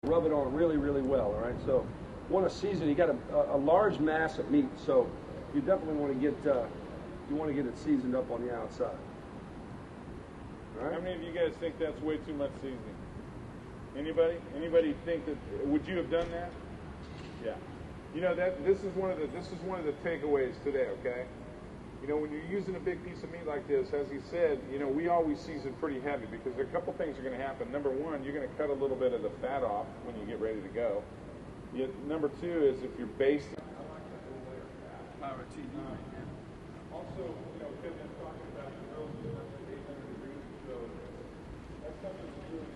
Rub it on really, really well, all right? So want to season, you got a large mass of meat, so you definitely want to get it seasoned up on the outside. All right? How many of you guys think that's way too much seasoning? Anybody? Anybody think that, would you have done that? Yeah. You know, this is one of the takeaways today, okay? You know, when you're using a big piece of meat like this, as he said, you know, we always season pretty heavy because there are a couple things are going to happen. Number one, you're going to cut a little bit of the fat off when you get ready to go. Number two is if you're basting. Also, you know, Kevin talking about the grills at 800 degrees, so that's something that's really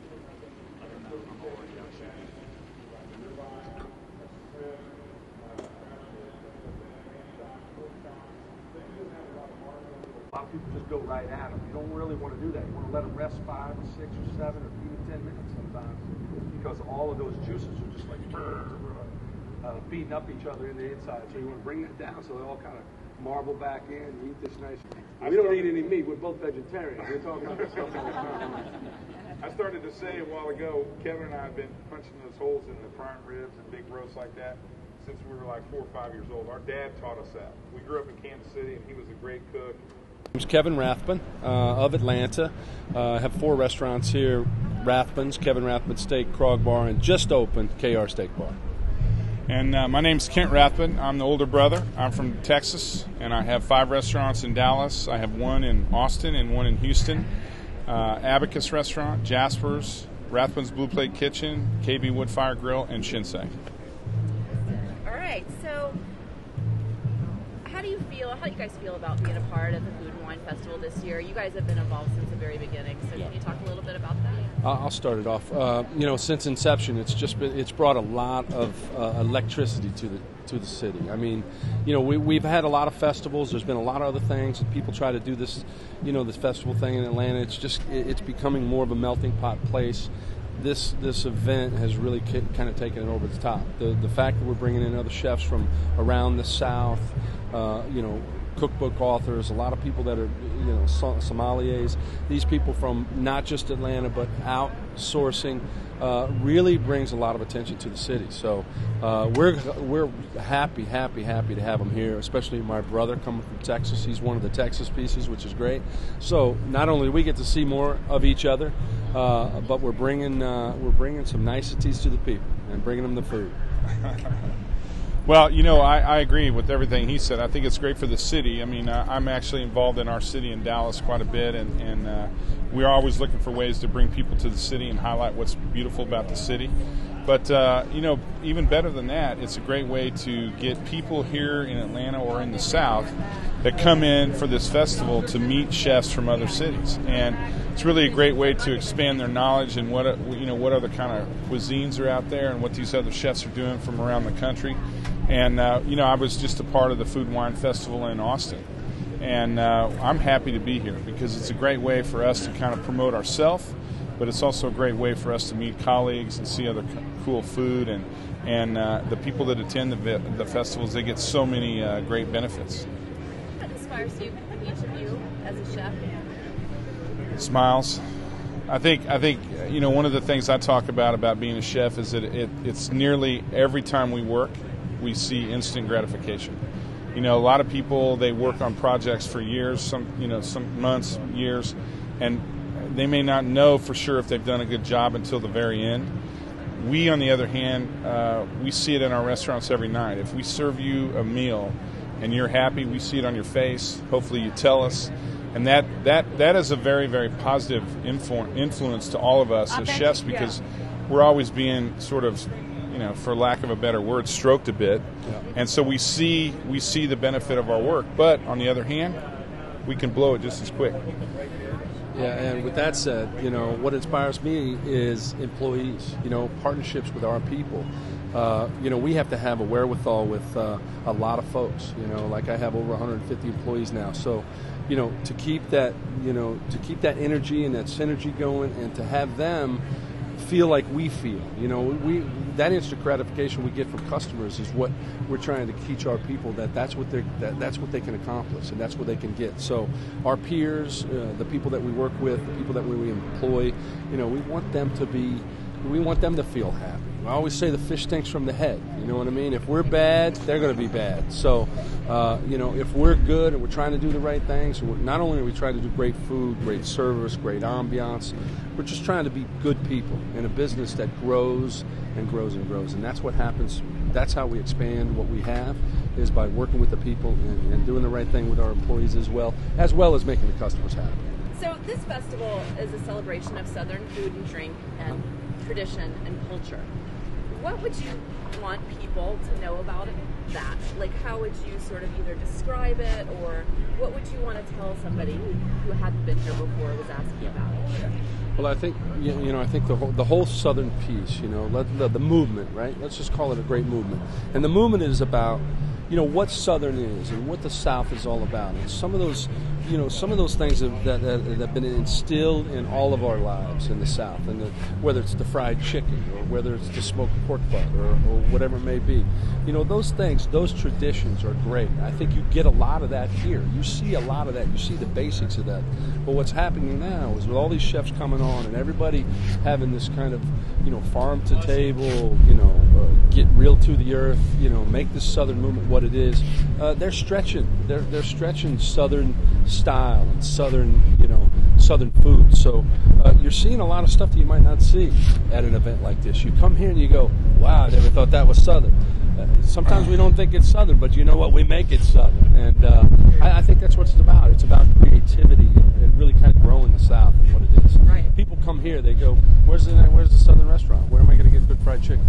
A lot of people just go right at them. You don't really want to do that. You want to let them rest 5 or 6 or 7 or even 10 minutes sometimes, because all of those juices are just like feeding up each other in the inside. So you want to bring that down so they all kind of marble back in and eat this nice. We don't eat any meat. We're both vegetarians. We're talking about this stuff all the time. I started to say a while ago, Kevin and I have been punching those holes in the prime ribs and big roasts like that since we were like 4 or 5 years old. Our dad taught us that. We grew up in Kansas City, and he was a great cook. I'm Kevin Rathbun of Atlanta. I have 4 restaurants here: Rathbun's, Kevin Rathbun Steak, Krog Bar, and just opened KR Steak Bar. And my name's Kent Rathbun. I'm the older brother. I'm from Texas, and I have 5 restaurants in Dallas. I have 1 in Austin and 1 in Houston. Abacus Restaurant, Jasper's, Rathbun's Blue Plate Kitchen, KB Woodfire Grill, and Shinsei. All right, so how do you guys feel about being a part of the Food and Wine Festival this year? You guys have been involved since the very beginning, so can you talk a little bit about that? I'll start it off. You know, since inception, it's brought a lot of electricity to the city. I mean, you know, we've had a lot of festivals. There's been a lot of other things. People try to do this, you know, this festival thing in Atlanta. It's becoming more of a melting pot place. This event has really kind of taken it over the top. The fact that we're bringing in other chefs from around the South, you know, cookbook authors, a lot of people that are, you know, sommeliers, these people from not just Atlanta but outsourcing, really brings a lot of attention to the city. So we're happy to have them here, especially my brother coming from Texas. He's one of the Texas pieces, which is great. So not only do we get to see more of each other, but we're bringing some niceties to the people and bringing them the food. Well, you know, I agree with everything he said. I think it's great for the city. I mean, I'm actually involved in our city in Dallas quite a bit, and we're always looking for ways to bring people to the city and highlight what's beautiful about the city. But, you know, even better than that, it's a great way to get people here in Atlanta or in the South that come in for this festival to meet chefs from other cities. And it's really a great way to expand their knowledge and what other kind of cuisines are out there and what these other chefs are doing from around the country. And, you know, I was just a part of the Food and Wine Festival in Austin. And I'm happy to be here because it's a great way for us to kind of promote ourselves, but it's also a great way for us to meet colleagues and see other cool food. And the people that attend the festivals, they get so many great benefits. What inspires you, each of you, as a chef? Smiles. I think you know, one of the things I talk about being a chef is that it's nearly every time we work, we see instant gratification. You know, a lot of people, they work on projects for years, some months, years, and they may not know for sure if they've done a good job until the very end. We, on the other hand, we see it in our restaurants every night. If we serve you a meal and you're happy, we see it on your face. Hopefully you tell us. And that is a very, very positive influence to all of us as chefs, because we're always being sort of, you know, for lack of a better word, stroked a bit. Yeah. And so we see the benefit of our work. But on the other hand, we can blow it just as quick. Yeah, and with that said, you know, what inspires me is employees, you know, partnerships with our people. You know, we have to have a wherewithal with a lot of folks, you know, like I have over 150 employees now. So, you know, to keep that energy and that synergy going, and to have them feel like we feel, you know, that instant gratification we get from customers is what we're trying to teach our people, that's what they can accomplish and that's what they can get. So our peers, the people that we work with, the people that we employ, you know, we want them to feel happy. I always say the fish stinks from the head. You know what I mean? If we're bad, they're going to be bad. So, if we're good and we're trying to do the right things, not only are we trying to do great food, great service, great ambiance, we're just trying to be good people in a business that grows and grows and grows. And that's what happens. That's how we expand what we have, is by working with the people and doing the right thing with our employees as well as making the customers happy. So this festival is a celebration of Southern food and drink and tradition and culture. What would you want people to know about that? Like, how would you sort of either describe it, or what would you want to tell somebody who hadn't been here before, was asking about it? Well, I think I think the whole Southern piece, the movement, right? Let's just call it a great movement. And the movement is about what Southern is and what the South is all about. And some of those things that have been instilled in all of our lives in the South, and whether it's the fried chicken or whether it's the smoked pork butt or whatever it may be, those things, those traditions are great. I think you get a lot of that here. You see a lot of that. You see the basics of that. But what's happening now is with all these chefs coming on and everybody having this kind of farm to table, get real to the earth, make this Southern movement what it is. They're stretching Southern style and Southern food. So you're seeing a lot of stuff that you might not see at an event like this. You come here and you go, wow, I never thought that was Southern. Sometimes we don't think it's Southern, but you know what? We make it Southern. And I think that's what it's about. It's about creativity and really kind of growing the South and what it is. Right. People come here, they go, where's the Southern restaurant? Where am I going to get good fried chicken?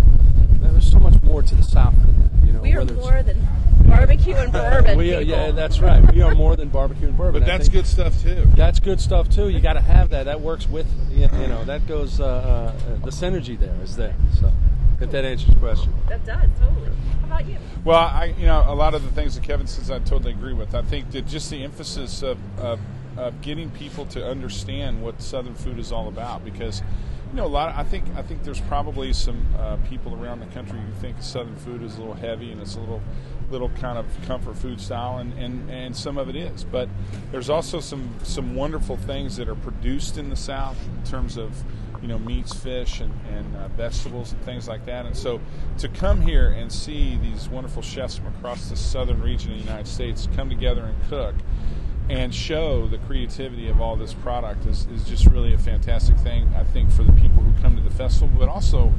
There's so much more to the South than that. We are more than barbecue and bourbon. Yeah, that's right. We are more than barbecue and bourbon. But that's good stuff too. That's good stuff too. You got to have that. That works with that goes. The synergy there is there. So, if that answers your question. That does totally. How about you? Well, a lot of the things that Kevin says, I totally agree with. I think that just the emphasis of getting people to understand what Southern food is all about, because I think there's probably some people around the country who think Southern food is a little heavy and it's a little kind of comfort food style, and some of it is. But there's also some wonderful things that are produced in the South in terms of meats, fish, and vegetables and things like that. And so to come here and see these wonderful chefs from across the southern region of the United States come together and cook and show the creativity of all this product is just really a fantastic thing, I think, for the people who come to the festival. But also,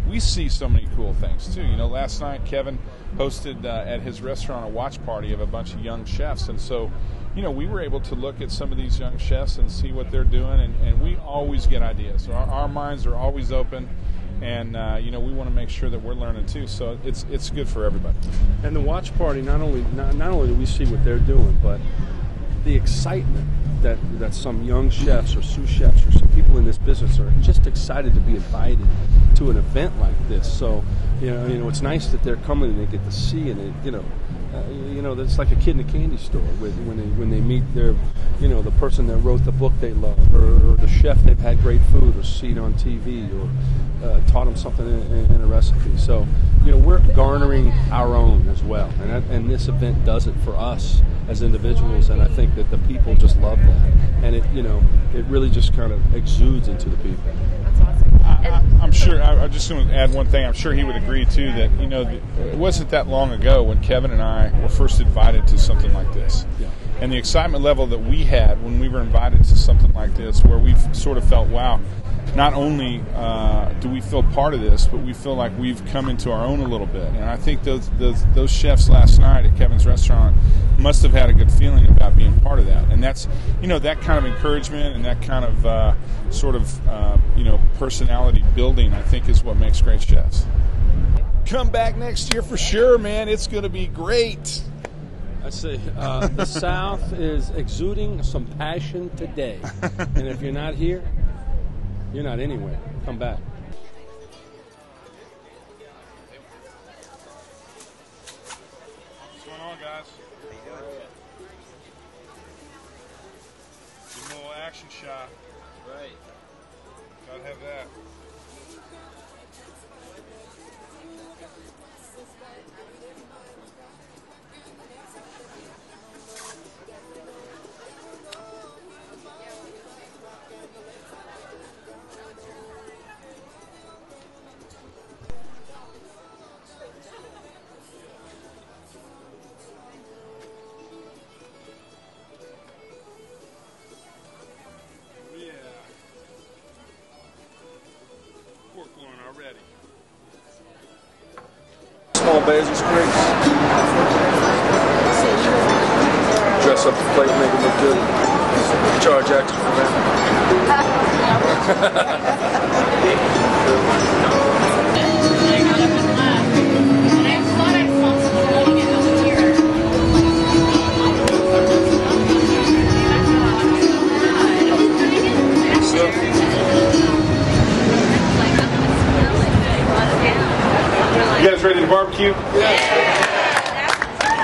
we see so many cool things, too. Last night, Kevin hosted at his restaurant a watch party of a bunch of young chefs. And so, we were able to look at some of these young chefs and see what they're doing. And we always get ideas. So our minds are always open. And, we want to make sure that we're learning, too. So it's good for everybody. And the watch party, not only do we see what they're doing, but the excitement that some young chefs or sous chefs or some people in this business are just excited to be invited to an event like this. So, it's nice that they're coming and they get to see, and it's like a kid in a candy store when they meet their, the person that wrote the book they love, or the chef they've had great food or seen on TV, or taught them something in a recipe. So, we're garnering our own as well, and this event does it for us as individuals, and I think that the people just love that, and it really just kind of exudes into the people. That's awesome. I'm sure. I'm just going to add one thing. I'm sure he would agree too that it wasn't that long ago when Kevin and I were first invited to something like this, and the excitement level that we had when we were invited to something like this, where we sort of felt, wow. Not only do we feel part of this, but we feel like we've come into our own a little bit. And I think those chefs last night at Kevin's restaurant must have had a good feeling about being part of that. And that's, that kind of encouragement and that kind of personality building, I think, is what makes great chefs. Come back next year for sure, man. It's going to be great. I say the South is exuding some passion today. And if you're not here, you're not anywhere. Come back. What's going on, guys? How you doing? Give me a little action shot. Right. Gotta have that. Basil sprigs. Dress up the plate, make it look good. Charge extra for that. You guys ready to barbecue?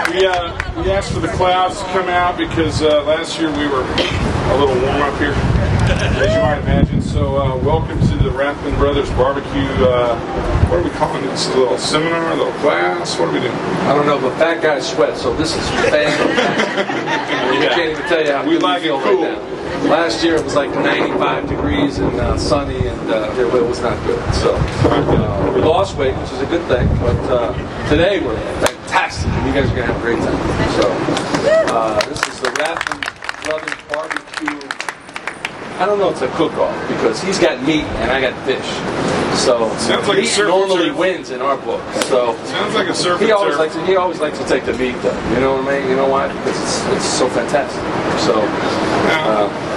We asked for the clouds to come out because last year we were a little warm up here, as you might imagine. So welcome to the Rathbun Brothers Barbecue. What are we calling this? A little seminar, a little class? What are we doing? I don't know, but fat guys sweat, so this is fantastic. I can't even tell you how we like it cool. Right now. Last year it was like 95 degrees and sunny, and it was not good. So we lost weight, which is a good thing. But today we're fantastic, and you guys are going to have a great time. So this is the Rathbun Brothers Barbecue. I don't know, it's a cook-off because he's got meat and I got fish. So sounds like meat normally wins in our book. So sounds like a surf. He always likes to take the meat though. You know what I mean? You know why? Because it's so fantastic. So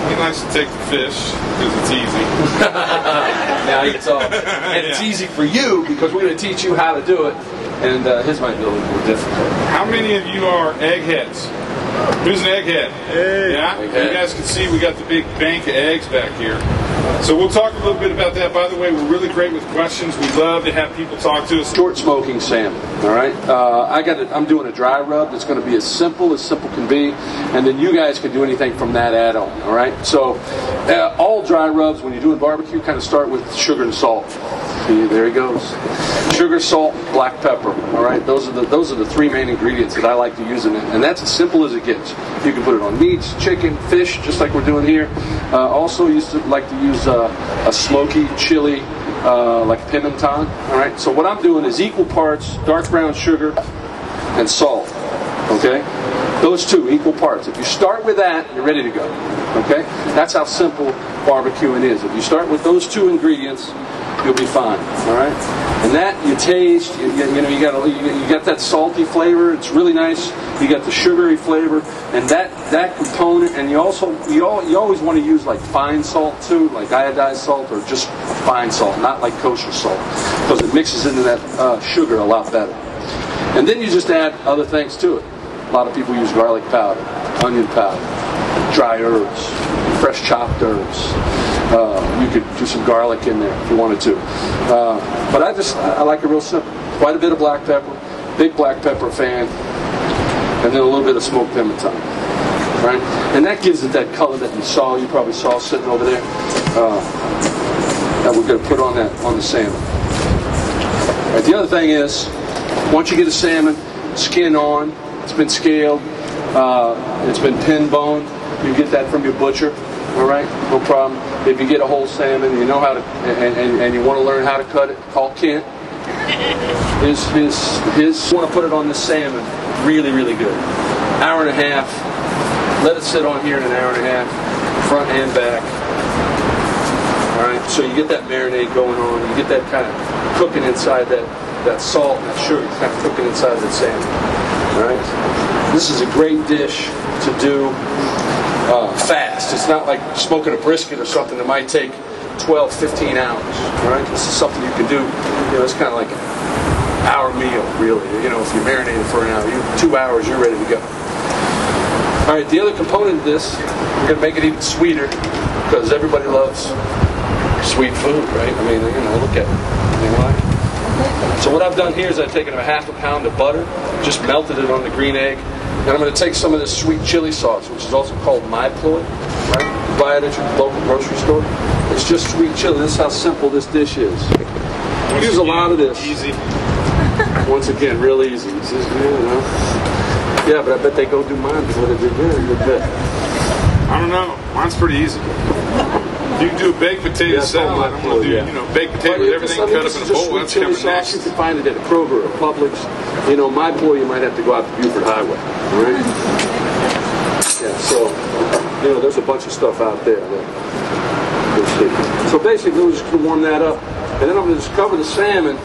he likes to take the fish because it's easy. Now it's all, and it's easy for you because we're going to teach you how to do it. And his might be a little more difficult. How many of you are eggheads? Who's an egghead? Hey. Yeah? Egghead. You guys can see we got the big bank of eggs back here. So we'll talk a little bit about that. By the way, we're really great with questions. We love to have people talk to us. Short smoking salmon. All right. I'm doing a dry rub that's going to be as simple can be, and then you guys can do anything from that add-on. All right. So all dry rubs when you're doing barbecue kind of start with sugar and salt. See, there he goes. Sugar, salt, black pepper. All right. Those are the three main ingredients that I like to use in it, and that's as simple as it gets. You can put it on meats, chicken, fish, just like we're doing here. Also, used to like to use a smoky chili, like pimenton. All right. So what I'm doing is equal parts dark brown sugar and salt. Okay. Those two equal parts. If you start with that, you're ready to go. Okay. That's how simple barbecuing is. If you start with those two ingredients, you'll be fine. All right. And that you taste. You got that salty flavor. It's really nice. You got the sugary flavor, and that component. And you always want to use like fine salt too, like iodized salt or just fine salt, not like kosher salt, because it mixes into that sugar a lot better. And then you just add other things to it. A lot of people use garlic powder, onion powder, dry herbs, fresh chopped herbs. You could do some garlic in there if you wanted to. But I like it real simple. Quite a bit of black pepper, big black pepper fan, and then a little bit of smoked pimenton. Right? And that gives it that color that you probably saw sitting over there, that we're going to put on the salmon. Right, the other thing is, once you get a salmon, skin on, it's been scaled, it's been pin boned, you get that from your butcher. All right, no problem. If you get a whole salmon, you know how to, and you want to learn how to cut it, call Kent. His want to put it on the salmon, really, really good. Hour and a half. Let it sit on here in an hour and a half, front and back. All right, so you get that marinade going on. You get that kind of cooking inside that salt and that sugar. It's kind of cooking inside that salmon. All right, this is a great dish to do. Fast. It's not like smoking a brisket or something that might take 12, 15 hours. All right, this is something you can do. It's kind of like an hour meal, really. If you marinate it for an hour, 2 hours, you're ready to go. All right, the other component of this, we're going to make it even sweeter because everybody loves sweet food, right? I mean, look at it. You know why? So what I've done here is I've taken a half a pound of butter, just melted it on the green egg. And I'm going to take some of this sweet chili sauce, which is also called my ploy, right? You buy it at your local grocery store. It's just sweet chili. This is how simple this dish is. We use a lot of this. Easy. Once again, real easy. Yeah, but I bet they go do mine before they do here. I don't know. Mine's pretty easy. You can do a baked potato salad. I'm going to do, baked potato with everything cut up in a bowl. That's coming next. You can find it at a Kroger or Publix. My ploy, you might have to go out to Buford Highway. All right? Yeah, so, there's a bunch of stuff out there. So basically, we're just going to warm that up. And then I'm going to just cover the salmon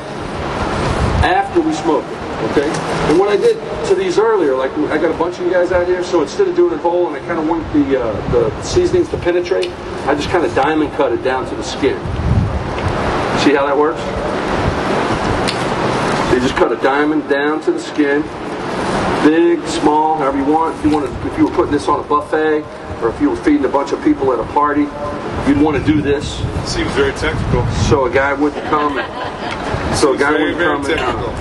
after we smoke it. okay? And what I did to these earlier, like I got a bunch of you guys out here, so instead of doing it whole and I kind of want the seasonings to penetrate, I just kind of diamond cut it down to the skin. See how that works? So you just cut a diamond down to the skin, big, small, however you want. If you were putting this on a buffet, or if you were feeding a bunch of people at a party, you'd want to do this. Seems very technical. So a guy wouldn't come. Very technical.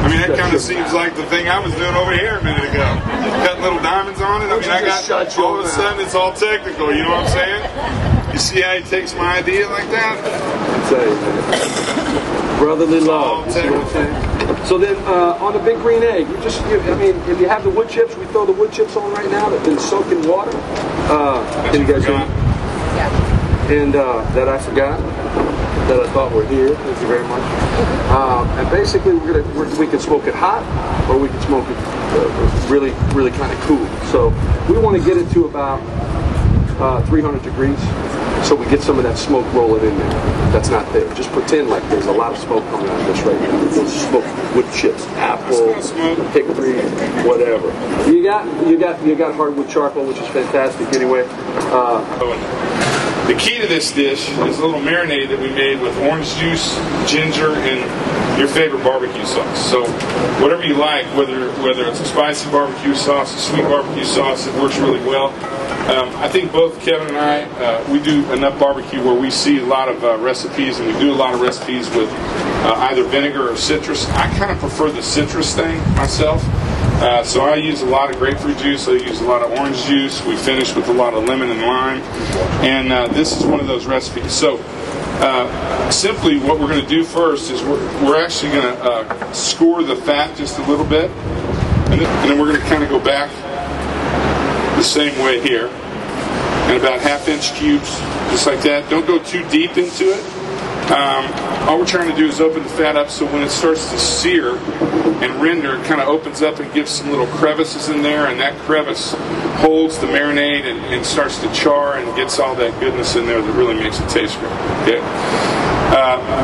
I mean, that kind of seems like the thing I was doing over here a minute ago. Cutting little diamonds on it. I mean, I got all of a sudden it's all technical. You know what I'm saying? You see how he takes my idea like that? I'll tell you, man. Brotherly love. You see what I'm saying? So then, on the big green egg, if you have the wood chips, we throw the wood chips on right now that've been soaked in water. Can you guys hear me? Yeah. And that I forgot, that I thought were here. Thank you very much. And basically, we can smoke it hot, or we can smoke it really, really kind of cool. So we want to get it to about 300 degrees, so we get some of that smoke rolling in there. That's not there. Just pretend like there's a lot of smoke coming out of this right now. There's smoke, wood chips, apple, hickory, whatever. You got hardwood charcoal, which is fantastic. Anyway. The key to this dish is a little marinade that we made with orange juice, ginger, and your favorite barbecue sauce. So whatever you like, whether it's a spicy barbecue sauce, a sweet barbecue sauce, it works really well. I think both Kevin and I, we do enough barbecue where we see a lot of recipes, and we do a lot of recipes with either vinegar or citrus. I kind of prefer the citrus thing myself. So I use a lot of grapefruit juice, I use a lot of orange juice, we finish with a lot of lemon and lime, and this is one of those recipes. So simply what we're going to do first is we're actually going to score the fat just a little bit, and then we're going to kind of go back the same way here, and about half-inch cubes, just like that. Don't go too deep into it. All we're trying to do is open the fat up so when it starts to sear and render, it kind of opens up and gives some little crevices in there, and that crevice holds the marinade and starts to char and gets all that goodness in there that really makes it taste great. Okay?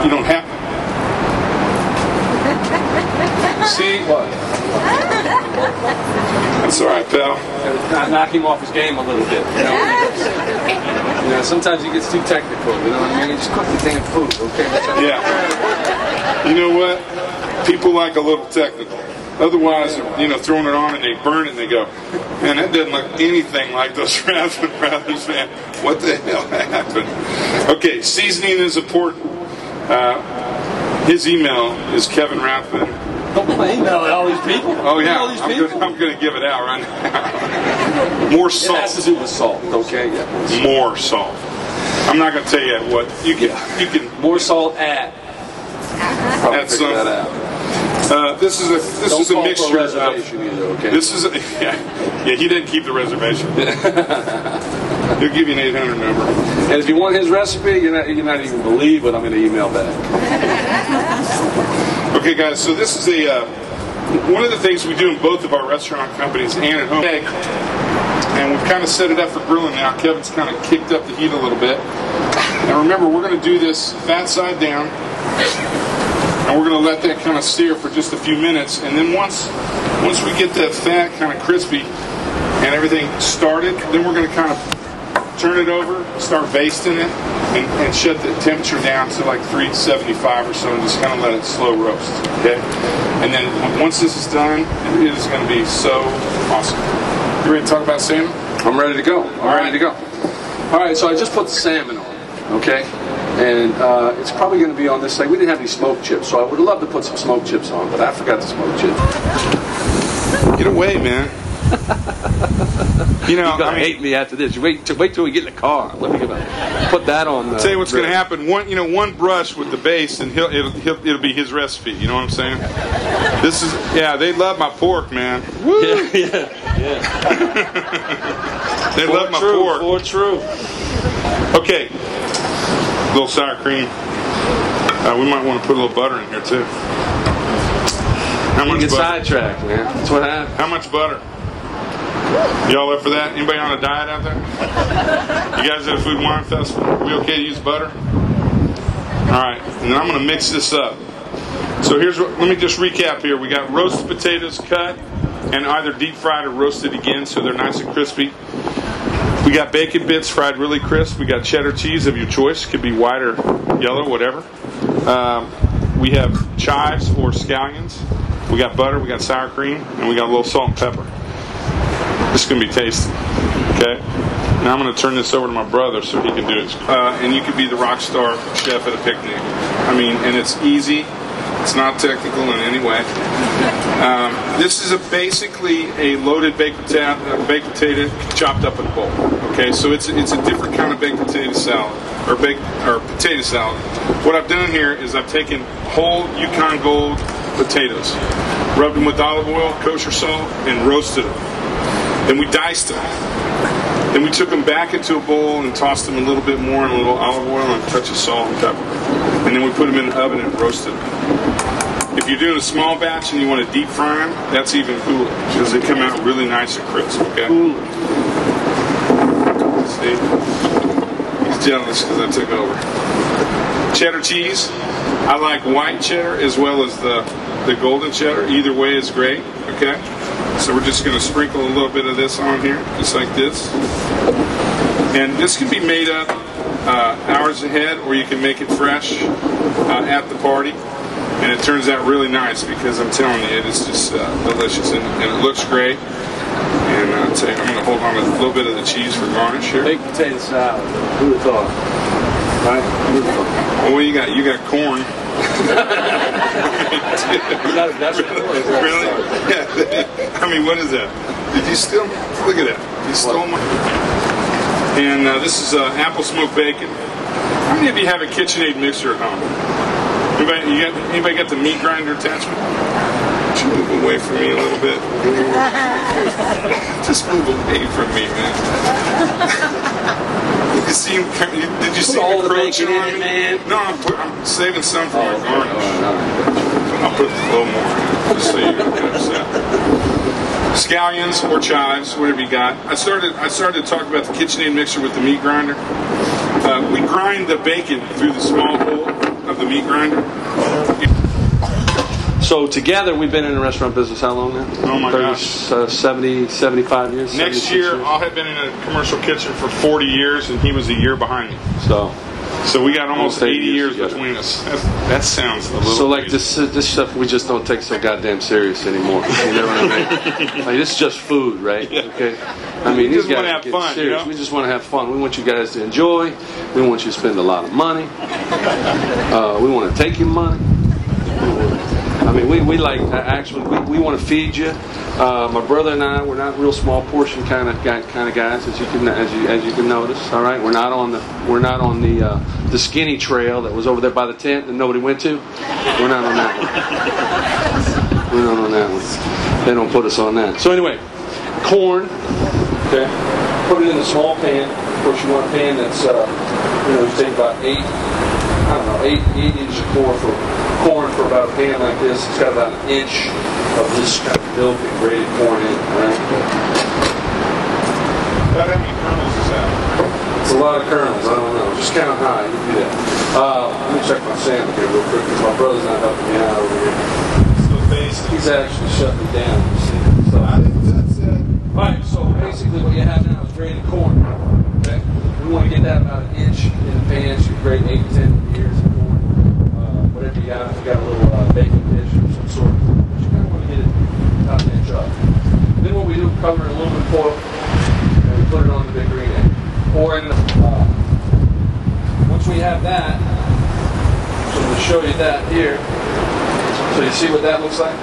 You don't have to. See? What? That's all right, pal. Knock him off his game a little bit. You know, sometimes he gets too technical. You know what I mean? Just cook the damn food, okay? Yeah. You know what? People like a little technical. Otherwise, throwing it on and they burn it and they go, man, that doesn't look anything like those Rathbun brothers, man. What the hell happened? Okay, seasoning is important. His email is Kevin Rathbun. Don't email all these people. Oh yeah, I'm going to give it out right now. More salt. It has to do with salt, okay? Yeah. More salt. I'm not going to tell you what you can. You can more salt. Add some. That out. This is a mixture. Reservation either, okay? This is he didn't keep the reservation. He'll give you an 800 number. And if you want his recipe, you're not even believe what I'm going to email back. Okay, guys. So this is one of the things we do in both of our restaurant companies and at home. And we've kind of set it up for grilling now. Kevin's kind of kicked up the heat a little bit. Now remember, we're going to do this fat side down. And we're going to let that kind of sear for just a few minutes. And then once we get that fat kind of crispy and everything started, then we're going to kind of turn it over, start basting it, and shut the temperature down to like 375 or so, and just kind of let it slow roast. Okay? And then once this is done, it is going to be so awesome. You ready to talk about salmon? I'm ready to go. I'm ready to go. All right, so I just put the salmon on, okay? And it's probably going to be on this side. We didn't have any smoked chips, so I would love to put some smoked chips on, but I forgot the smoked chips. Get away, man. You're going to hate me after this. Wait till we get in the car. Let me put that on. I'll tell you what's going to happen. One brush with the base, and it'll be his recipe. You know what I'm saying? They love my pork, man. Woo! Yeah. They love my pork. For true. Okay. A little sour cream. We might want to put a little butter in here too. How much butter? Sidetracked, man. That's what happened. How much butter? Y'all up for that? Anybody on a diet out there? You guys at a food and wine festival? Are we okay to use butter? Alright, and then I'm going to mix this up. So here's what, let me just recap here. We got roasted potatoes cut and either deep fried or roasted again so they're nice and crispy. We got bacon bits fried really crisp. We got cheddar cheese of your choice. Could be white or yellow, whatever. We have chives or scallions. We got butter, we got sour cream, and we got a little salt and pepper. This is going to be tasty. Okay? Now I'm going to turn this over to my brother so he can do it. And you could be the rock star chef at a picnic. I mean, and it's easy. It's not technical in any way. This is basically a loaded baked potato chopped up in a bowl. Okay, so it's a different kind of baked potato salad or potato salad. What I've done here is I've taken whole Yukon Gold potatoes, rubbed them with olive oil, kosher salt, and roasted them. Then we diced them. Then we took them back into a bowl and tossed them a little bit more in a little olive oil and a touch of salt and pepper. And then we put them in the oven and roasted them. If you're doing a small batch and you want to deep fry them, that's even cooler because they come out really nice and crisp. Okay. See, he's jealous because I took over. Cheddar cheese. I like white cheddar as well as the golden cheddar. Either way is great. Okay. So we're just going to sprinkle a little bit of this on here, just like this. And this can be made up hours ahead, or you can make it fresh at the party. And it turns out really nice because I'm telling you, it's just delicious. And it looks great. And I'll tell you, I'm going to hold on a little bit of the cheese for garnish here. Baked potato salad. Who would have thought? Right? Who would have thought? Well, what do you got? You got corn. Really? Yeah. I mean, what is that? Did you steal? Look at that. You stole my. And this is apple smoked bacon. How many of you have a KitchenAid mixer at home? Anybody got the meat grinder attachment? Would you move away from me a little bit? Just move away from me, man. Did you see all the the bacon bacon on in it, me? man? No, I'm saving some for my garnish. I'll put a little more in it, just so you don't get upset. Scallions or chives, whatever you got. I started to talk about the KitchenAid mixer with the meat grinder. We grind the bacon through the small hole of the meat grinder. So together, we've been in the restaurant business how long now? Oh my gosh. 70, 75 years? Next year, years? I'll have been in a commercial kitchen for 40 years, and he was a year behind me. So we got almost 80 years between us. That sounds a little So like crazy. this stuff we just don't take so goddamn serious anymore. You know what I mean? Like, this is just food, right? Yeah. Okay. I mean, We these just wanna guys have get fun, serious. you know? We just want to have fun. We want you guys to enjoy. We want you to spend a lot of money. We want to take your money. I mean, we like actually we want to feed you. My brother and I, we're not real small portion kind of guys, as you can notice. All right, we're not on the skinny trail that was over there by the tent that nobody went to. We're not on that one. We're not on that one. They don't put us on that. So anyway, corn. Okay, put it in a small pan. Of course, you want a pan that's you take about 8 inches of corn for about a pan like this. It's got about an inch of this kind of milk and grated corn in it, right? About how many kernels is that? It's a lot of kernels, I don't know. Just count high, you can do that. Let me check my salmon here real quick because my brother's not helping me out over here. So basically, He's actually shutting me down, you see. So, I think that's it. alright, so basically what you have now is grated corn. Okay? We want to get that about an inch in the pan. So you grate 8 to 10 ears of corn. Whatever you got, if you got a little baking dish of some sort, but you kind of want to get it about an inch up. Then what we do, cover it in a little bit of foil, and we put it on the big green egg. Or in the, once we have that, so I'm going to show you that here. So you see what that looks like?